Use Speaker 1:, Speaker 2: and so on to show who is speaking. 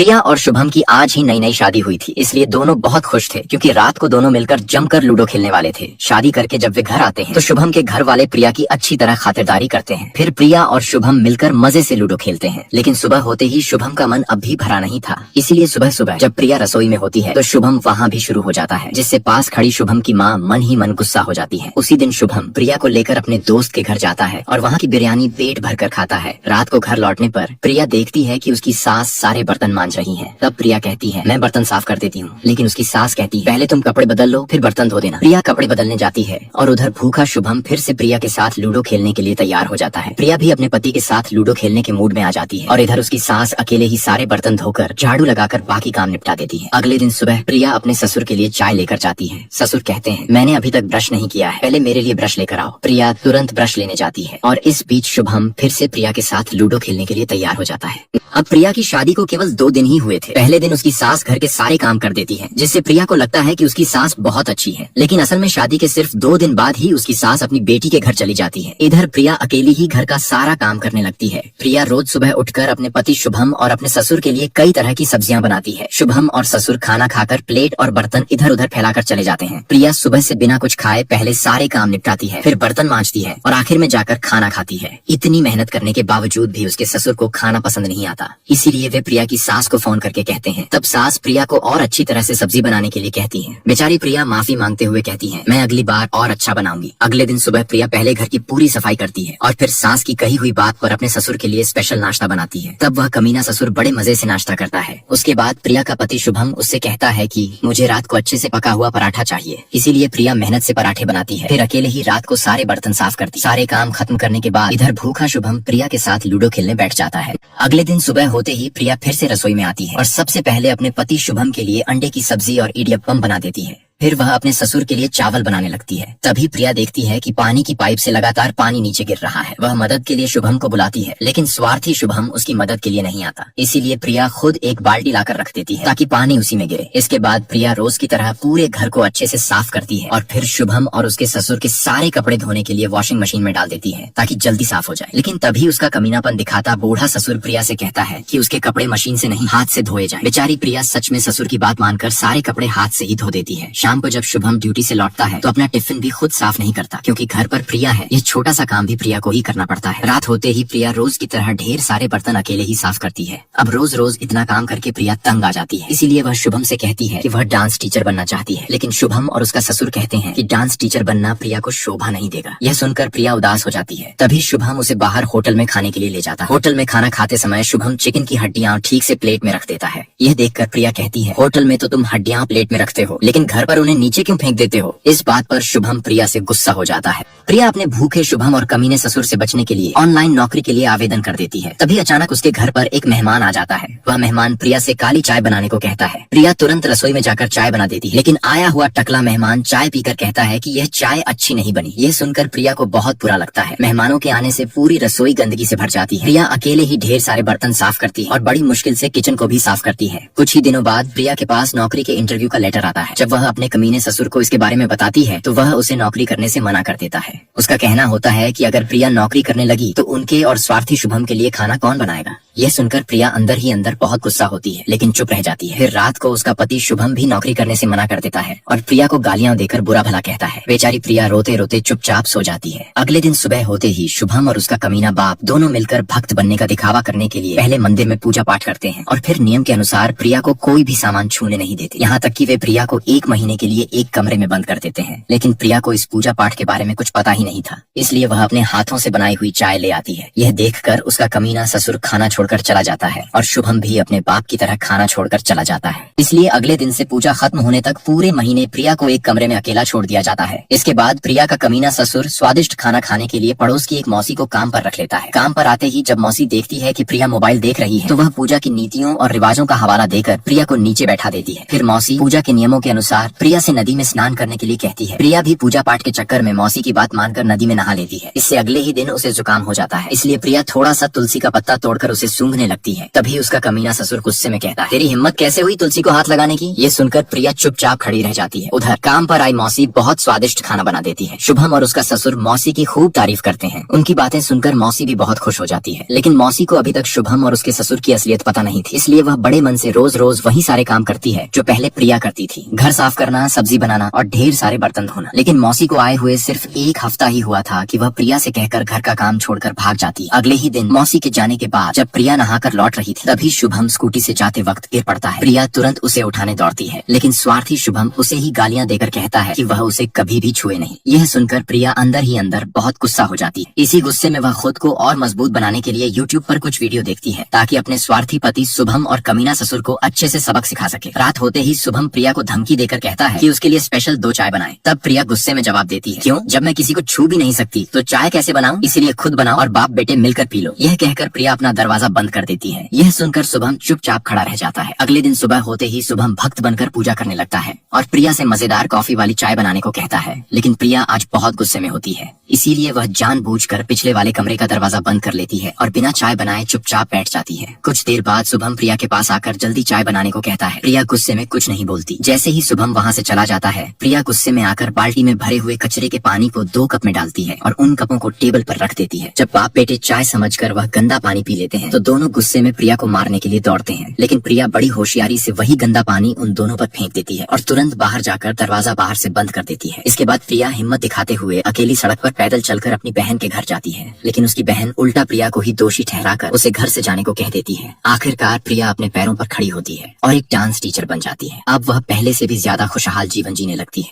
Speaker 1: प्रिया और शुभम की आज ही नई नई शादी हुई थी, इसलिए दोनों बहुत खुश थे क्योंकि रात को दोनों मिलकर जमकर लूडो खेलने वाले थे। शादी करके जब वे घर आते हैं तो शुभम के घर वाले प्रिया की अच्छी तरह खातिरदारी करते हैं। फिर प्रिया और शुभम मिलकर मजे से लूडो खेलते हैं। लेकिन सुबह होते ही शुभम का मन अब भी भरा नहीं था, इसीलिए सुबह सुबह जब प्रिया रसोई में होती है तो शुभम वहाँ भी शुरू हो जाता है, जिससे पास खड़ी शुभम की माँ मन ही मन गुस्सा हो जाती है। उसी दिन शुभम प्रिया को लेकर अपने दोस्त के घर जाता है और वहाँ की बिरयानी पेट भर कर खाता है। रात को घर लौटने पर प्रिया देखती है कि उसकी सास सारे बर्तन मांज रही है। तब प्रिया कहती है, मैं बर्तन साफ कर देती हूँ, लेकिन उसकी सास कहती है, पहले तुम कपड़े बदल लो फिर बर्तन धो देना। प्रिया कपड़े बदलने जाती है और उधर भूखा शुभम फिर से प्रिया के साथ लूडो खेलने के लिए तैयार हो जाता है। प्रिया भी अपने पति के साथ लूडो खेलने के मूड में आ जाती है और इधर उसकी सास अकेले ही सारे बर्तन धोकर झाड़ू लगाकर बाकी काम निपटा देती है। अगले दिन सुबह प्रिया अपने ससुर के लिए चाय लेकर जाती है। ससुर कहते हैं, मैंने अभी तक ब्रश नहीं किया है, पहले मेरे लिए ब्रश लेकर आओ। प्रिया तुरंत ब्रश लेने जाती है और इस बीच शुभम फिर से प्रिया के साथ लूडो खेलने के लिए तैयार हो जाता है। अब प्रिया की शादी को केवल 2 दिन ही हुए थे। पहले दिन उसकी सास घर के सारे काम कर देती है, जिससे प्रिया को लगता है कि उसकी सास बहुत अच्छी है। लेकिन असल में शादी के सिर्फ 2 दिन बाद ही उसकी सास अपनी बेटी के घर चली जाती है। इधर प्रिया अकेली ही घर का सारा काम करने लगती है। प्रिया रोज सुबह उठकर अपने पति शुभम और अपने ससुर के लिए कई तरह की सब्जियां बनाती है। शुभम और ससुर खाना खाकर प्लेट और बर्तन इधर उधर फैलाकर चले जाते हैं। प्रिया सुबह से बिना कुछ खाए पहले सारे काम निपटाती है, फिर बर्तन मांजती है और आखिर में जाकर खाना खाती है। इतनी मेहनत करने के बावजूद भी उसके ससुर को खाना पसंद नहीं आता, इसीलिए वे प्रिया की सास को फोन करके कहते हैं। तब सास प्रिया को और अच्छी तरह से सब्जी बनाने के लिए कहती है। बेचारी प्रिया माफी मांगते हुए कहती है, मैं अगली बार और अच्छा बनाऊंगी। अगले दिन सुबह प्रिया पहले घर की पूरी सफाई करती है और फिर सास की कही हुई बात पर अपने ससुर के लिए स्पेशल नाश्ता बनाती है। तब वह कमीना ससुर बड़े मजे से नाश्ता करता है। उसके बाद प्रिया का पति शुभम उससे कहता है कि मुझे रात को अच्छे से पका हुआ पराठा चाहिए, इसीलिए प्रिया मेहनत से पराठे बनाती है। फिर अकेले ही रात को सारे बर्तन साफ करती। सारे काम खत्म करने के बाद इधर भूखा शुभम प्रिया के साथ लूडो खेलने बैठ जाता है। अगले दिन सुबह होते ही प्रिया फिर से रसोई में आती है और सबसे पहले अपने पति शुभम के लिए अंडे की सब्जी और इडियप्पम बना देती है। फिर वह अपने ससुर के लिए चावल बनाने लगती है। तभी प्रिया देखती है कि पानी की पाइप से लगातार पानी नीचे गिर रहा है। वह मदद के लिए शुभम को बुलाती है, लेकिन स्वार्थी शुभम उसकी मदद के लिए नहीं आता, इसीलिए प्रिया खुद एक बाल्टी लाकर रख देती है ताकि पानी उसी में गिरे। इसके बाद प्रिया रोज की तरह पूरे घर को अच्छे से साफ करती है और फिर शुभम और उसके ससुर के सारे कपड़े धोने के लिए वॉशिंग मशीन में डाल देती है ताकि जल्दी साफ हो जाए। लेकिन तभी उसका कमीनापन दिखाता बूढ़ा ससुर प्रिया से कहता है कि उसके कपड़े मशीन से नहीं हाथ से धोए जाए। बेचारी प्रिया सच में ससुर की बात मानकर सारे कपड़े हाथ से ही धो देती है। शाम को जब शुभम ड्यूटी से लौटता है तो अपना टिफिन भी खुद साफ नहीं करता, क्योंकि घर पर प्रिया है, यह छोटा सा काम भी प्रिया को ही करना पड़ता है। रात होते ही प्रिया रोज की तरह ढेर सारे बर्तन अकेले ही साफ करती है। अब रोज रोज इतना काम करके प्रिया तंग आ जाती है, इसीलिए वह शुभम से कहती है कि वह डांस टीचर बनना चाहती है। लेकिन शुभम और उसका ससुर कहते हैं कि डांस टीचर बनना प्रिया को शोभा नहीं देगा। यह सुनकर प्रिया उदास हो जाती है। तभी शुभम उसे बाहर होटल में खाने के लिए ले जाता है। होटल में खाना खाते समय शुभम चिकन की हड्डियां ठीक से प्लेट में रख देता है। यह देखकर प्रिया कहती है, होटल में तो तुम हड्डियां प्लेट में रखते हो, लेकिन घर पर उन्हें नीचे क्यों फेंक देते हो? इस बात पर शुभम प्रिया से गुस्सा हो जाता है। प्रिया अपने भूखे शुभम और कमीने ससुर से बचने के लिए ऑनलाइन नौकरी के लिए आवेदन कर देती है। तभी अचानक उसके घर पर एक मेहमान आ जाता है। वह मेहमान प्रिया से काली चाय बनाने को कहता है। प्रिया तुरंत रसोई में जाकर चाय बना देती है, लेकिन आया हुआ टकला मेहमान चाय पीकर कहता है कि यह चाय अच्छी नहीं बनी। यह सुनकर प्रिया को बहुत बुरा लगता है। मेहमानों के आने से पूरी रसोई गंदगी से भर जाती है। प्रिया अकेले ही ढेर सारे बर्तन साफ करती है और बड़ी मुश्किल से किचन को भी साफ करती है। कुछ ही दिनों बाद प्रिया के पास नौकरी के इंटरव्यू का लेटर आता है। जब वह अपने कमीने ससुर को इसके बारे में बताती है तो वह उसे नौकरी करने से मना कर देता है। उसका कहना होता है कि अगर प्रिया नौकरी करने लगी तो उनके और स्वार्थी शुभम के लिए खाना कौन बनाएगा। यह सुनकर प्रिया अंदर ही अंदर बहुत गुस्सा होती है, लेकिन चुप रह जाती है। फिर रात को उसका पति शुभम भी नौकरी करने से मना कर देता है और प्रिया को गालियां देकर बुरा भला कहता है। बेचारी प्रिया रोते रोते चुपचाप सो जाती है। अगले दिन सुबह होते ही शुभम और उसका कमीना बाप दोनों मिलकर भक्त बनने का दिखावा करने के लिए पहले मंदिर में पूजा पाठ करते हैं और फिर नियम के अनुसार प्रिया को कोई भी सामान छूने नहीं देते। यहाँ तक कि वे प्रिया को 1 महीने के लिए एक कमरे में बंद कर देते हैं। लेकिन प्रिया को इस पूजा पाठ के बारे में कुछ पता ही नहीं था, इसलिए वह अपने हाथों से बनाई हुई चाय ले आती है। यह देखकर उसका कमीना ससुर खाना छोड़कर चला जाता है और शुभम भी अपने बाप की तरह खाना छोड़कर चला जाता है। इसलिए अगले दिन से पूजा खत्म होने तक पूरे महीने प्रिया को एक कमरे में अकेला छोड़ दिया जाता है। इसके बाद प्रिया का कमीना ससुर स्वादिष्ट खाना खाने के लिए पड़ोस की एक मौसी को काम पर रख लेता है। काम पर आते ही जब मौसी देखती है कि प्रिया मोबाइल देख रही है तो वह पूजा की नीतियों और रिवाजों का हवाला देकर प्रिया को नीचे बैठा देती है। फिर मौसी पूजा के नियमों के अनुसार प्रिया से नदी में स्नान करने के लिए कहती है। प्रिया भी पूजा पाठ के चक्कर में मौसी की बात मानकर नदी में नहा लेती है। इससे अगले ही दिन उसे जुकाम हो जाता है, इसलिए प्रिया थोड़ा सा तुलसी का पत्ता तोड़कर उसे सूंघने लगती है। तभी उसका कमीना ससुर गुस्से में कहता है, तेरी हिम्मत कैसे हुई तुलसी को हाथ लगाने की। ये सुनकर प्रिया चुपचाप खड़ी रह जाती है। उधर काम पर आई मौसी बहुत स्वादिष्ट खाना बना देती है। शुभम और उसका ससुर मौसी की खूब तारीफ करते हैं। उनकी बातें सुनकर मौसी भी बहुत खुश हो जाती है। लेकिन मौसी को अभी तक शुभम और उसके ससुर की असलियत पता नहीं थी, इसलिए वह बड़े मन से रोज रोज वही सारे काम करती है जो पहले प्रिया करती थी। घर साफ करना, सब्जी बनाना और ढेर सारे बर्तन धोना। लेकिन मौसी को आए हुए सिर्फ एक हफ्ता ही हुआ था कि वह प्रिया से कहकर घर का काम छोड़कर भाग जाती। अगले ही दिन मौसी के जाने के बाद जब प्रिया नहाकर लौट रही थी, तभी शुभम स्कूटी से जाते वक्त गिर पड़ता है। प्रिया तुरंत उसे उठाने दौड़ती है, लेकिन स्वार्थी शुभम उसे ही गालियां देकर कहता है कि वह उसे कभी भी छुए नहीं। यह सुनकर प्रिया अंदर ही अंदर बहुत गुस्सा हो जाती है। इसी गुस्से में वह खुद को और मजबूत बनाने के लिए यूट्यूब पर कुछ वीडियो देखती है, ताकि अपने स्वार्थी पति शुभम और कमीना ससुर को अच्छे से सबक सिखा सके। रात होते ही शुभम प्रिया को धमकी देकर कहता है कि उसके लिए स्पेशल 2 चाय बनाए। तब प्रिया गुस्से में जवाब देती है, क्यों? जब मैं किसी को छू भी नहीं सकती तो चाय कैसे बनाऊं? इसीलिए खुद बनाओ और बाप बेटे मिलकर पी लो। यह कहकर प्रिया अपना दरवाजा बंद कर देती है। यह सुनकर शुभम चुपचाप खड़ा रह जाता है। अगले दिन सुबह होते ही शुभम भक्त बनकर पूजा करने लगता है और प्रिया से मजेदार कॉफी वाली चाय बनाने को कहता है। लेकिन प्रिया आज बहुत गुस्से में होती है, इसीलिए वह जानबूझकर पिछले वाले कमरे का दरवाजा बंद कर लेती है और बिना चाय बनाए चुपचाप बैठ जाती है। कुछ देर बाद शुभम प्रिया के पास आकर जल्दी चाय बनाने को कहता है। प्रिया गुस्से में कुछ नहीं बोलती। जैसे ही शुभम वहाँ से चला जाता है, प्रिया गुस्से में आकर बाल्टी में भरे हुए कचरे के पानी को 2 कप में डालती है और उन कपों को टेबल पर रख देती है। जब बाप बेटे चाय समझकर वह गंदा पानी पी लेते हैं तो दोनों गुस्से में प्रिया को मारने के लिए दौड़ते हैं। लेकिन प्रिया बड़ी होशियारी से वही गंदा पानी उन दोनों पर फेंक देती है और तुरंत बाहर जाकर दरवाजा बाहर से बंद कर देती है। इसके बाद प्रिया हिम्मत दिखाते हुए अकेली सड़क पर पैदल चलकर अपनी बहन के घर जाती है। लेकिन उसकी बहन उल्टा प्रिया को ही दोषी ठहराकर उसे घर से जाने को कह देती है। आखिरकार प्रिया अपने पैरों पर खड़ी होती है और एक डांस टीचर बन जाती है। अब वह पहले से भी ज्यादा खुशहाल जीवन जीने लगती है।